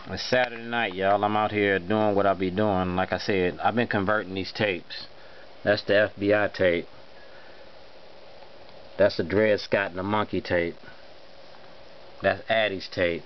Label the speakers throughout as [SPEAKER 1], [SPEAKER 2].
[SPEAKER 1] It's Saturday night, y'all. I'm out here doing what I be doing. Like I said, I've been converting these tapes. That's the FBI tape. That's the Dred Scott and the Monkey tape. That's Addie's tape.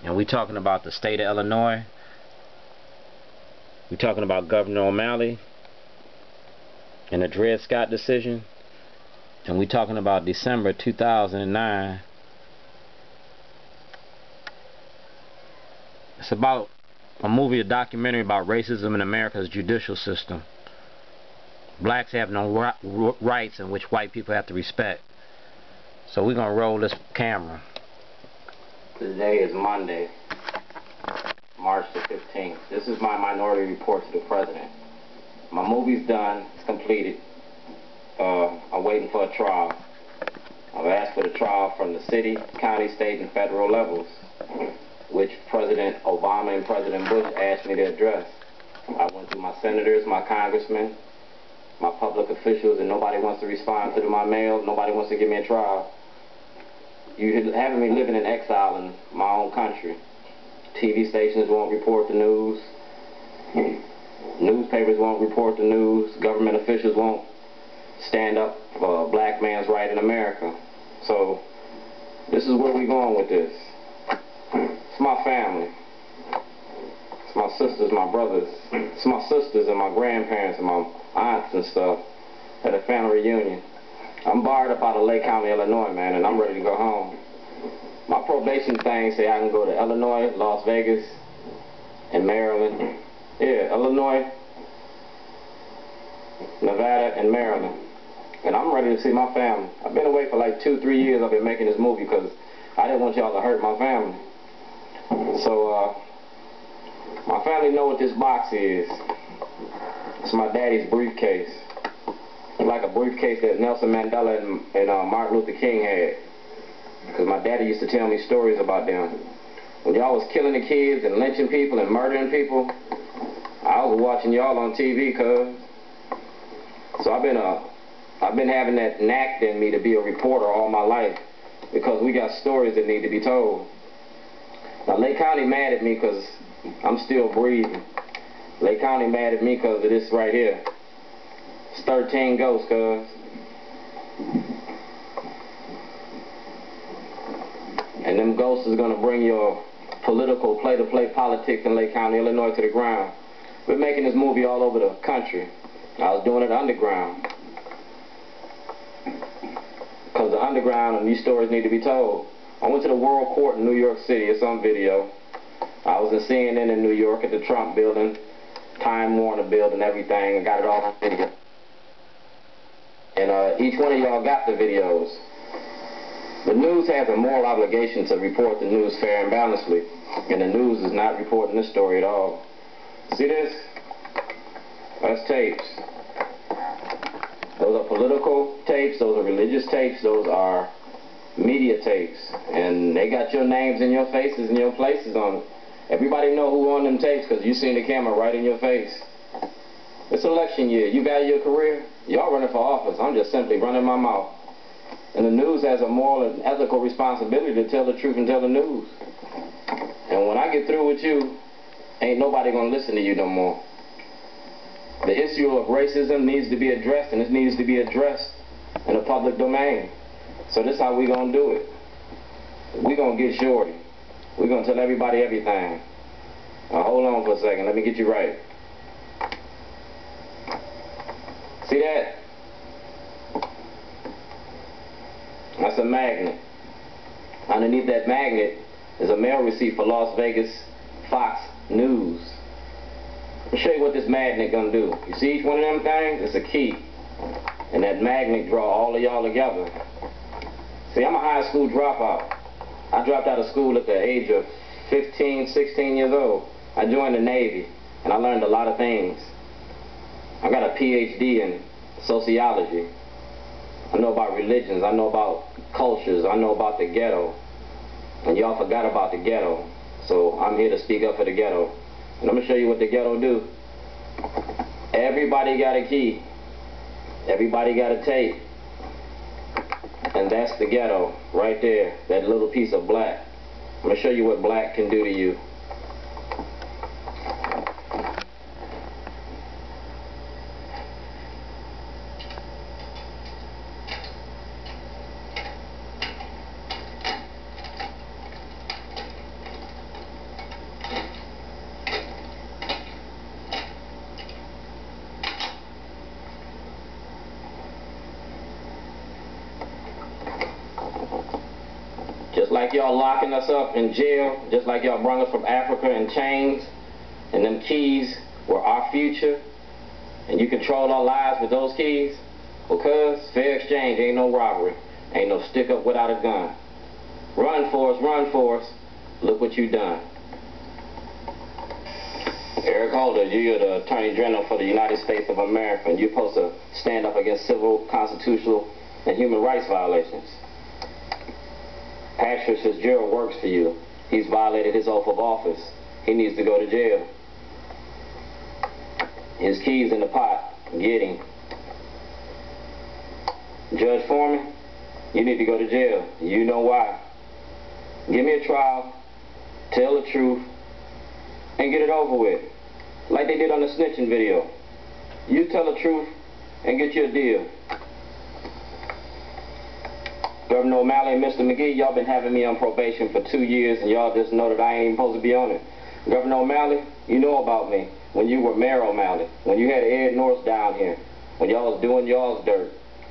[SPEAKER 1] And we talking about the state of Illinois. We talking about Governor O'Malley and the Dred Scott decision. And we talking about December 2009. It's about a movie, a documentary about racism in America's judicial system. Blacks have no rights in which white people have to respect. So we're going to roll this camera. Today is Monday, March the 15th. This is my minority report to the president. My movie's done. It's completed. I'm waiting for a trial. I've asked for the trial from the city, county, state, and federal levels, which President Obama and President Bush asked me to address. I went through my senators, my congressmen, my public officials, and nobody wants to respond to my mail. Nobody wants to give me a trial. You having me living in exile in my own country. TV stations won't report the news. Newspapers won't report the news. Government officials won't stand up for a black man's right in America. So this is where we're going with this. It's my family. It's my sisters, my brothers. It's my sisters and my grandparents and my aunts and stuff at a family reunion. I'm barred up out of Lake County, Illinois, man, and I'm ready to go home. My probation thing say I can go to Illinois, Las Vegas, and Maryland. Yeah, Illinois, Nevada, and Maryland. And I'm ready to see my family. I've been away for like 2-3 years. I've been making this movie because I didn't want y'all to hurt my family. So, my family know what this box is. It's my daddy's briefcase. It's like a briefcase that Nelson Mandela and Martin Luther King had. Because my daddy used to tell me stories about them. When y'all was killing the kids and lynching people and murdering people, I was watching y'all on TV, cuz. So I've been having that knack in me to be a reporter all my life because we got stories that need to be told. Now, Lake County mad at me because I'm still breathing. Lake County mad at me because of this right here. It's 13 ghosts, cuz. And them ghosts is going to bring your political play-to-play politics in Lake County, Illinois to the ground. We're making this movie all over the country. I was doing it underground. Because the underground and these stories need to be told. I went to the World Court in New York City. It's on video. I was in CNN in New York at the Trump building, Time Warner building, everything. I got it all on video. And each one of y'all got the videos. The news has a moral obligation to report the news fair and balancedly. And the news is not reporting this story at all. See this? That's tapes. Those are political tapes. Those are religious tapes. Those are media tapes. And they got your names and your faces and your places on it. Everybody know who on them tapes because you seen the camera right in your face. It's election year. You value your career? Y'all running for office. I'm just simply running my mouth. And the news has a moral and ethical responsibility to tell the truth and tell the news. And when I get through with you, ain't nobody going to listen to you no more. The issue of racism needs to be addressed, and it needs to be addressed in the public domain. So this is how we going to do it. We going to get Shorty. We're going to tell everybody everything. Now, hold on for a second. Let me get you right. See that? That's a magnet. Underneath that magnet is a mail receipt for Las Vegas Fox News. I'll show you what this magnet gonna do. You see each one of them things? It's a key. And that magnet draw all of y'all together. See, I'm a high school dropout. I dropped out of school at the age of 15, 16 years old. I joined the Navy, and I learned a lot of things. I got a PhD in sociology. I know about religions. I know about cultures. I know about the ghetto. And y'all forgot about the ghetto. So I'm here to speak up for the ghetto. And I'm going to show you what the ghetto do. Everybody got a key. Everybody got a tape. And that's the ghetto right there. That little piece of black. I'm going to show you what black can do to you. like y'all locking us up in jail, just like y'all brung us from Africa in chains, and them keys were our future, and you control our lives with those keys? Because fair exchange ain't no robbery, ain't no stick up without a gun. Run for us, look what you done. Eric Holder, you're the Attorney General for the United States of America, and you're supposed to stand up against civil, constitutional, and human rights violations. Patrick Fitzgerald works for you. He's violated his oath of office. He needs to go to jail. His keys in the pot. Get him. Judge Foreman, you need to go to jail. You know why. Give me a trial, tell the truth, and get it over with. Like they did on the snitching video. You tell the truth and get you a deal. Governor O'Malley and Mr. McGee, y'all been having me on probation for 2 years, and y'all just know that I ain't even supposed to be on it. Governor O'Malley, you know about me. When you were Mayor O'Malley, when you had Ed North down here, when y'all was doing y'all's dirt.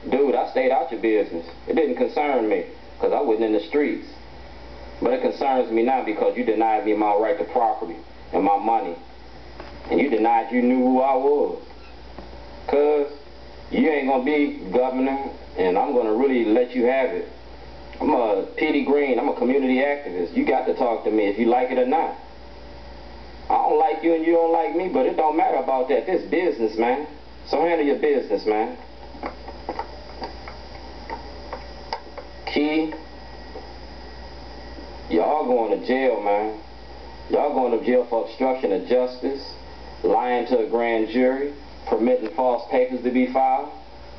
[SPEAKER 1] Dude, I stayed out your business. It didn't concern me, because I wasn't in the streets. But it concerns me now because you denied me my right to property and my money. And you denied you knew who I was. Because you ain't going to be governor, and I'm going to really let you have it. I'm a P.D. Green. I'm a community activist. You got to talk to me if you like it or not. I don't like you and you don't like me, but it don't matter about that. This business, man. So handle your business, man. Key, y'all going to jail, man. Y'all going to jail for obstruction of justice, lying to a grand jury, permitting false papers to be filed,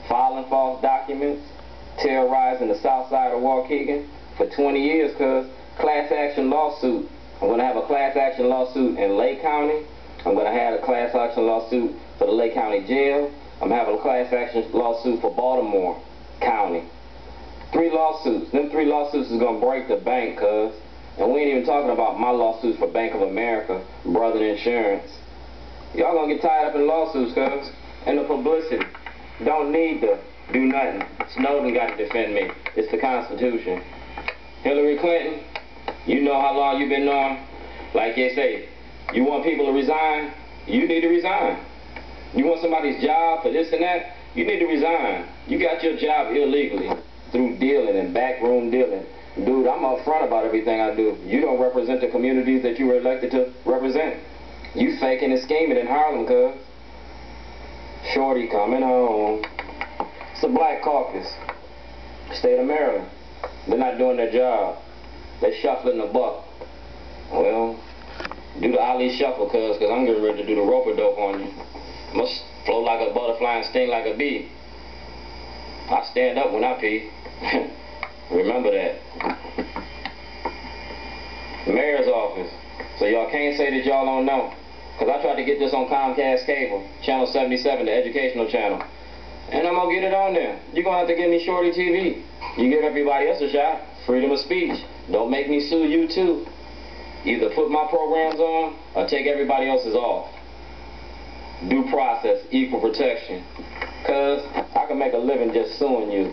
[SPEAKER 1] filing false documents, terrorizing the south side of Waukegan for 20 years, cuz class action lawsuit. I'm going to have a class action lawsuit in Lake County. I'm going to have a class action lawsuit for the Lake County Jail. I'm having a class action lawsuit for Baltimore County. 3 lawsuits. Them 3 lawsuits is going to break the bank, cuz. And we ain't even talking about my lawsuits for Bank of America, Brother Insurance. Y'all going to get tied up in lawsuits, cuz. And the publicity. Don't need to do nothing. Snowden got to defend me. It's the Constitution. Hillary Clinton, you know how long you've been on. Like they say, you want people to resign, you need to resign. You want somebody's job for this and that, you need to resign. You got your job illegally through dealing and backroom dealing. Dude, I'm upfront about everything I do. You don't represent the communities that you were elected to represent. You faking and scheming in Harlem, cuz. Shorty coming home. It's the Black Caucus. State of Maryland. They're not doing their job. They're shuffling the buck. Well, do the Ali shuffle, cuz I'm getting ready to do the rope-a-dope on you. Must float like a butterfly and sting like a bee. I stand up when I pee. Remember that. Mayor's office. So y'all can't say that y'all don't know. Because I tried to get this on Comcast Cable, Channel 77, the educational channel. And I'm going to get it on there. You're going to have to give me Shorty TV. You give everybody else a shot. Freedom of speech. Don't make me sue you too. Either put my programs on or take everybody else's off. Due process, equal protection. Because I can make a living just suing you.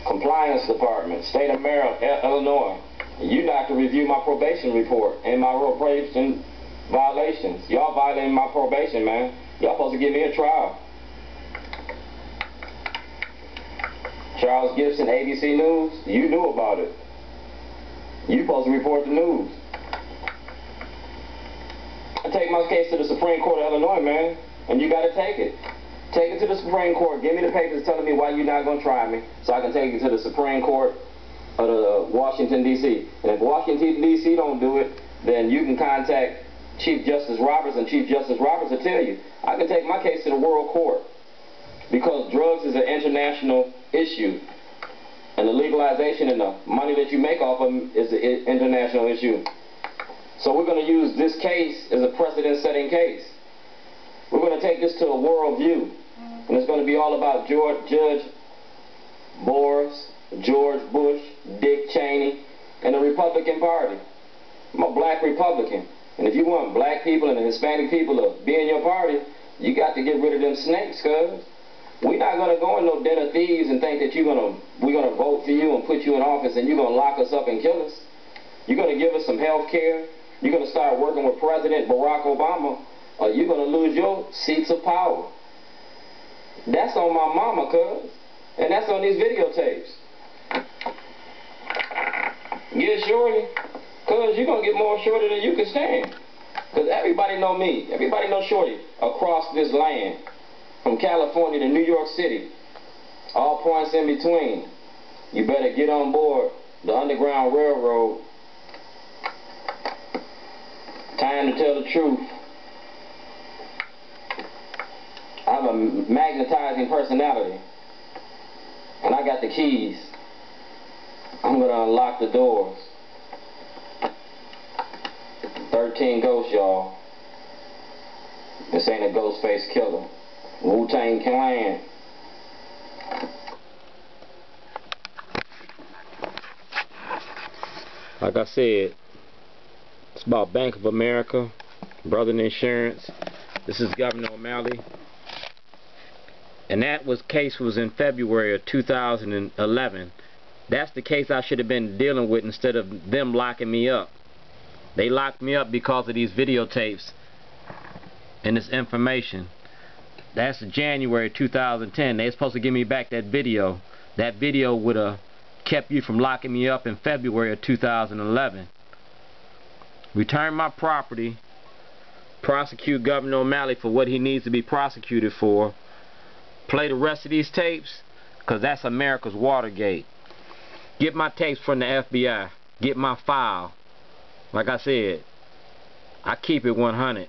[SPEAKER 1] Compliance Department, State of Maryland, Illinois. You not to review my probation report and my probation violations. Y'all violating my probation, man. Y'all supposed to give me a trial. Charles Gibson, ABC News, you knew about it. You supposed to report the news. I take my case to the Supreme Court of Illinois, man, and you got to take it. Take it to the Supreme Court. Give me the papers telling me why you're not going to try me, so I can take it to the Supreme Court of the Washington, D.C. And if Washington, D.C. don't do it, then you can contact Chief Justice Roberts, and Chief Justice Roberts will tell you. I can take my case to the World Court because drugs is an international issue, and the legalization and the money that you make off of them is an international issue. So we're going to use this case as a precedent-setting case. We're going to take this to a world view, and it's going to be all about Judge Boris, George Bush, Dick Cheney, and the Republican Party. I'm a black Republican, and if you want black people and the Hispanic people to be in your party, you got to get rid of them snakes, cuz. We're not gonna go in no den of thieves and think that we're gonna vote for you and put you in office and you're gonna lock us up and kill us. You're gonna give us some health care. You're gonna start working with President Barack Obama, or you're gonna lose your seats of power. That's on my mama, cuz. And that's on these videotapes. Get Shorty, cuz you're gonna get more Shorty than you can stand. Cuz everybody know me. Everybody know Shorty across this land. From California to New York City. All points in between. You better get on board the Underground Railroad. Time to tell the truth. I have a magnetizing personality. And I got the keys. I'm going to unlock the doors. 13 ghosts, y'all. This ain't a ghost face killer. Wu-Tang Clan. Like I said, it's about Bank of America, Brother Insurance. This is Gov.O'Malley. And that case was in February of 2011. That's the case I should have been dealing with instead of them locking me up. They locked me up because of these videotapes and this information. That's January 2010. They're supposed to give me back that video. That video would have kept you from locking me up in February of 2011. Return my property. Prosecute Governor O'Malley for what he needs to be prosecuted for. Play the rest of these tapes, because that's America's Watergate. Get my tapes from the FBI. Get my file. Like I said, I keep it 100.